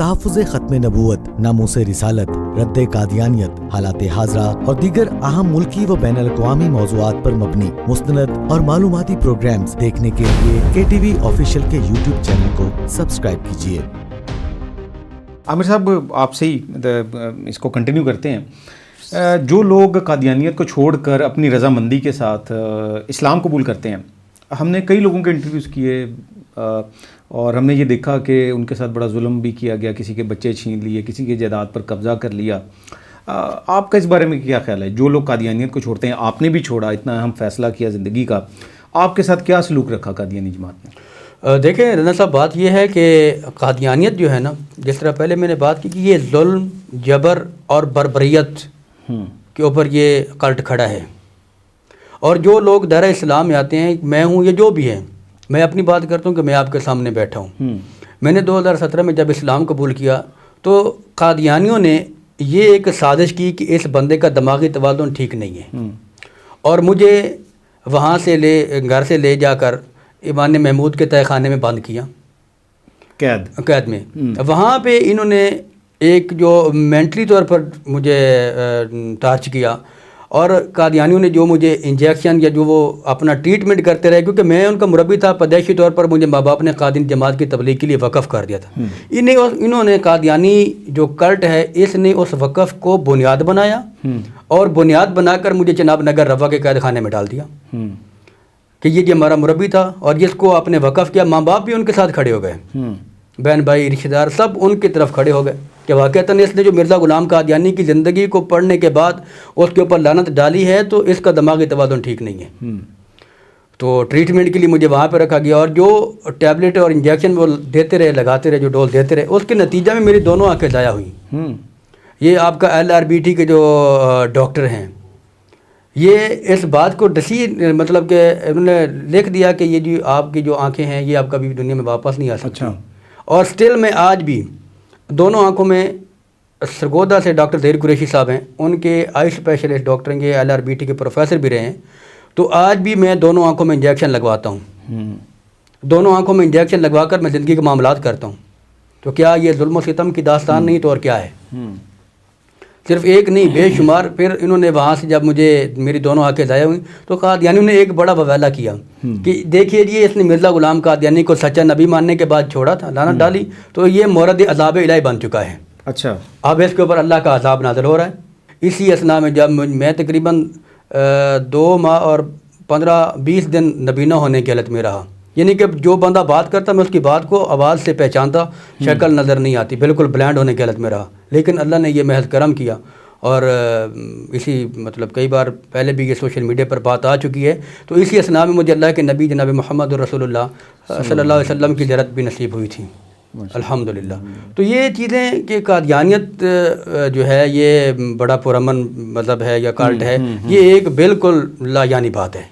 تحفظ ختم نبوت، ناموس رسالت، رد قادیانیت، حالات حاضرہ اور دیگر اہم ملکی و بین الاقوامی موضوعات پر مبنی مستند اور معلوماتی پروگرامز دیکھنے کے لیے KTV آفیشیل کے YouTube چینل کو سبسکرائب کیجیے۔ عامر صاحب، آپ سے ہی اس کو کنٹینیو کرتے ہیں۔ جو لوگ قادیانیت کو چھوڑ کر اپنی رضامندی کے ساتھ اسلام قبول کرتے ہیں، ہم نے کئی لوگوں کے انٹرویوز کیے اور ہم نے یہ دیکھا کہ ان کے ساتھ بڑا ظلم بھی کیا گیا، کسی کے بچے چھین لیے، کسی کے جائیداد پر قبضہ کر لیا۔ آپ کا اس بارے میں کیا خیال ہے؟ جو لوگ قادیانیت کو چھوڑتے ہیں، آپ نے بھی چھوڑا، اتنا اہم فیصلہ کیا زندگی کا، آپ کے ساتھ کیا سلوک رکھا قادیانی جماعت نے؟ دیکھیں رضا صاحب، بات یہ ہے کہ قادیانیت جو ہے نا، جس طرح پہلے میں نے بات کی کہ یہ ظلم، جبر اور بربریت کے اوپر یہ کلٹ کھڑا ہے، اور جو لوگ دائرہ اسلام میں آتے ہیں، میں ہوں یا جو بھی ہے، میں اپنی بات کرتا ہوں کہ میں آپ کے سامنے بیٹھا ہوں۔ میں نے 2017 میں جب اسلام قبول کیا تو قادیانیوں نے یہ ایک سازش کی کہ اس بندے کا دماغی توازن ٹھیک نہیں ہے، اور مجھے وہاں سے گھر سے لے جا کر ایمان محمود کے تہہ خانے میں بند کیا، قید میں۔ وہاں پہ انہوں نے ایک جو مینٹلی طور پر مجھے ٹارچ کیا، اور قادیانیوں نے جو مجھے انجیکشن یا جو وہ اپنا ٹریٹمنٹ کرتے رہے، کیونکہ میں ان کا مربی تھا، پیدائشی طور پر مجھے ماں باپ نے قادیانی جماعت کی تبلیغ کے لیے وقف کر دیا تھا۔ انہوں نے قادیانی جو کلٹ ہے، اس نے اس وقف کو بنیاد بنایا، اور بنیاد بنا کر مجھے جناب نگر روا کے قید خانے میں ڈال دیا کہ یہ ہمارا مربی تھا، اور جس کو آپ نے وقف کیا، ماں باپ بھی ان کے ساتھ کھڑے ہو گئے، بہن بھائی رشتہ دار سب ان کی طرف کھڑے ہو گئے کہ واقعتاً اس نے جو مرزا غلام قادیانی کی زندگی کو پڑھنے کے بعد اس کے اوپر لعنت ڈالی ہے، تو اس کا دماغی توازن ٹھیک نہیں ہے۔ تو ٹریٹمنٹ کے لیے مجھے وہاں پہ رکھا گیا، اور جو ٹیبلٹ اور انجیکشن وہ دیتے رہے، لگاتے رہے، جو ڈوز دیتے رہے، اس کے نتیجہ میں میری دونوں آنکھیں ضائع ہوئیں۔ یہ آپ کا LRBT کے جو ڈاکٹر ہیں، یہ اس بات کو مطلب کہ انہوں نے لکھ دیا کہ یہ جو آپ کی جو آنکھیں ہیں، یہ آپ کبھی دنیا میں واپس نہیں آ سکتی۔ اور سٹل میں آج بھی دونوں آنکھوں میں، سرگودا سے ڈاکٹر ظہیر قریشی صاحب ہیں، ان کے آئی اسپیشلسٹ ڈاکٹر ہیں، یہ LRBT کے پروفیسر بھی رہے ہیں، تو آج بھی میں دونوں آنکھوں میں انجیکشن لگواتا ہوں۔ دونوں آنکھوں میں انجیکشن لگوا کر میں زندگی کے معاملات کرتا ہوں۔ تو کیا یہ ظلم و ستم کی داستان نہیں تو اور کیا ہے؟ صرف ایک نہیں، بے شمار۔ پھر انہوں نے وہاں سے جب مجھے میری دونوں آنکھیں ضائع ہوئیں تو قادیانیوں نے ایک بڑا بویلا کیا کہ دیکھیے جی، اس نے مرزا غلام قادیانی کو سچا نبی ماننے کے بعد چھوڑا تھا، لعنت ڈالی، تو یہ مورد عذاب الہی بن چکا ہے۔ اچھا، اب اس کے اوپر اللہ کا عذاب نازل ہو رہا ہے۔ اسی اثنا میں جب میں تقریباً 2 ماہ اور 15-20 دن نبی نہ ہونے کی حالت میں رہا، یعنی کہ جو بندہ بات کرتا میں اس کی بات کو آواز سے پہچانتا، شکل نظر نہیں آتی، بالکل بلائنڈ ہونے کی حالت میں رہا۔ لیکن اللہ نے یہ محض کرم کیا، اور اسی مطلب کئی بار پہلے بھی یہ سوشل میڈیا پر بات آ چکی ہے، تو اسی اثنا میں مجھے اللہ کے نبی جناب محمد رسول اللہ صلی اللہ علیہ وسلم کی زیارت بھی نصیب ہوئی تھی، الحمدللہ۔ تو یہ چیزیں کہ قادیانیت جو ہے یہ بڑا پرامن مذہب ہے یا کلٹ ہے، یہ ایک بالکل لا یعنی بات ہے۔